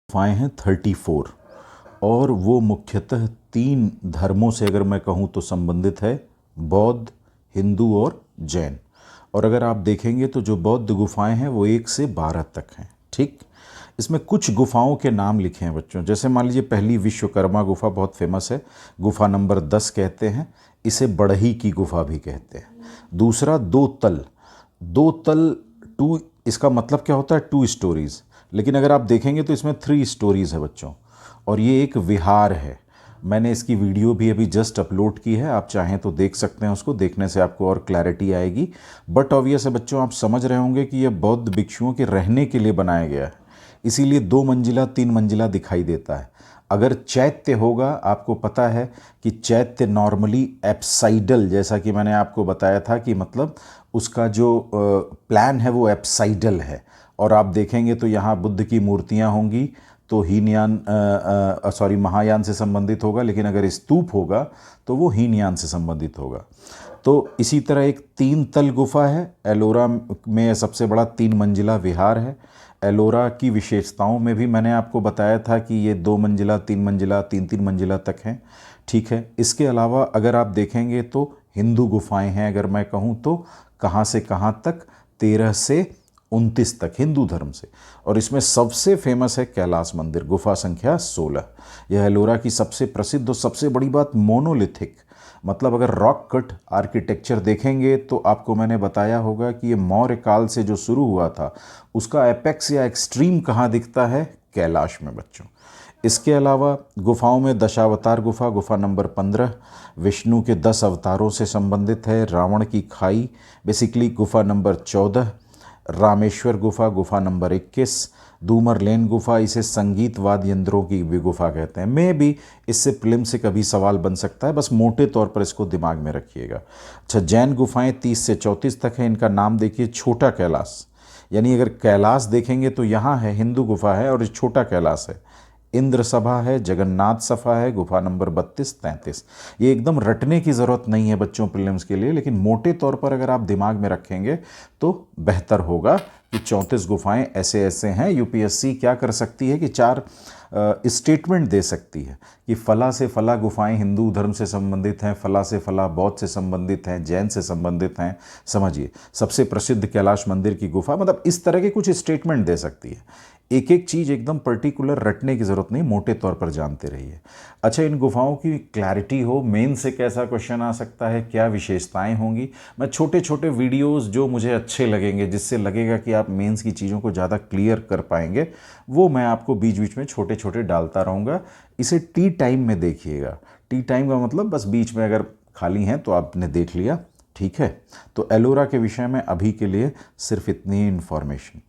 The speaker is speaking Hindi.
गुफाएं हैं 34 और वो मुख्यतः 3 धर्मों से अगर मैं कहूँ तो संबंधित है, बौद्ध, हिंदू और जैन। और अगर आप देखेंगे तो जो बौद्ध गुफाएं हैं वो 1 से 12 तक हैं। ठीक, इसमें कुछ गुफाओं के नाम लिखे हैं बच्चों। जैसे मान लीजिए पहली विश्वकर्मा गुफा बहुत फेमस है, गुफा नंबर 10 कहते हैं, इसे बढ़ही की गुफा भी कहते हैं। दूसरा दो तल टू, इसका मतलब क्या होता है? 2 स्टोरीज़, लेकिन अगर आप देखेंगे तो इसमें 3 स्टोरीज़ है बच्चों। और ये एक विहार है। मैंने इसकी वीडियो भी अभी जस्ट अपलोड की है, आप चाहें तो देख सकते हैं, उसको देखने से आपको और क्लैरिटी आएगी। बट ऑब्वियस है बच्चों, आप समझ रहे होंगे कि ये बौद्ध भिक्षुओं के रहने के लिए बनाया गया है, इसीलिए 2 मंजिला 3 मंजिला दिखाई देता है। अगर चैत्य होगा, आपको पता है कि चैत्य नॉर्मली एप्साइडल, जैसा कि मैंने आपको बताया था कि मतलब उसका जो प्लान है वो एप्साइडल है। और आप देखेंगे तो यहाँ बुद्ध की मूर्तियाँ होंगी तो हीनयान महायान से संबंधित होगा, लेकिन अगर स्तूप होगा तो वो हीनयान से संबंधित होगा। तो इसी तरह एक 3 तल गुफा है एलोरा में, सबसे बड़ा 3 मंजिला विहार है। एलोरा की विशेषताओं में भी मैंने आपको बताया था कि ये 2 मंजिला 3 मंजिला 3-3 मंजिला तक हैं। ठीक है, इसके अलावा अगर आप देखेंगे तो हिंदू गुफाएं हैं, अगर मैं कहूँ तो कहाँ से कहाँ तक, 13 से 29 तक हिंदू धर्म से। और इसमें सबसे फेमस है कैलाश मंदिर, गुफा संख्या 16। यह एलोरा की सबसे प्रसिद्ध और सबसे बड़ी बात मोनोलिथिक, मतलब अगर रॉक कट आर्किटेक्चर देखेंगे तो आपको मैंने बताया होगा कि ये मौर्य काल से जो शुरू हुआ था उसका एपेक्स या एक्सट्रीम कहाँ दिखता है? कैलाश में बच्चों। इसके अलावा गुफाओं में दशावतार गुफा, गुफा नंबर 15 विष्णु के 10 अवतारों से संबंधित है। रावण की खाई बेसिकली गुफा नंबर 14। रामेश्वर गुफा, गुफा नंबर 21। दूमर लेन गुफा, इसे संगीत वाद्य यंत्रों की भी गुफा कहते हैं। मैं भी इससे प्रिलिम से कभी सवाल बन सकता है, बस मोटे तौर पर इसको दिमाग में रखिएगा। अच्छा, जैन गुफाएं 30 से 34 तक हैं। इनका नाम देखिए, छोटा कैलाश, यानी अगर कैलाश देखेंगे तो यहाँ है, हिंदू गुफा है और छोटा कैलाश है। इंद्र सभा है, जगन्नाथ सभा है, गुफा नंबर 32-33। ये एकदम रटने की ज़रूरत नहीं है बच्चों प्रीलिम्स के लिए, लेकिन मोटे तौर पर अगर आप दिमाग में रखेंगे तो बेहतर होगा कि 34 गुफाएं ऐसे ऐसे हैं। यूपीएससी क्या कर सकती है कि 4 स्टेटमेंट दे सकती है कि फला से फला गुफाएं हिंदू धर्म से संबंधित हैं, फला से फला बौद्ध से संबंधित हैं, जैन से संबंधित हैं। समझिए, सबसे प्रसिद्ध कैलाश मंदिर की गुफा, मतलब इस तरह के कुछ स्टेटमेंट दे सकती है। एक एक चीज़ एकदम पर्टिकुलर रटने की ज़रूरत नहीं, मोटे तौर पर जानते रहिए। अच्छा, इन गुफाओं की क्लैरिटी हो, मेन से कैसा क्वेश्चन आ सकता है, क्या विशेषताएं होंगी, मैं छोटे छोटे वीडियोस जो मुझे अच्छे लगेंगे, जिससे लगेगा कि आप मेंस की चीज़ों को ज़्यादा क्लियर कर पाएंगे, वो मैं आपको बीच बीच में छोटे छोटे डालता रहूँगा। इसे टी टाइम में देखिएगा। टी टाइम का मतलब बस बीच में अगर खाली हैं तो आपने देख लिया, ठीक है। तो एलोरा के विषय में अभी के लिए सिर्फ इतनी इन्फॉर्मेशन।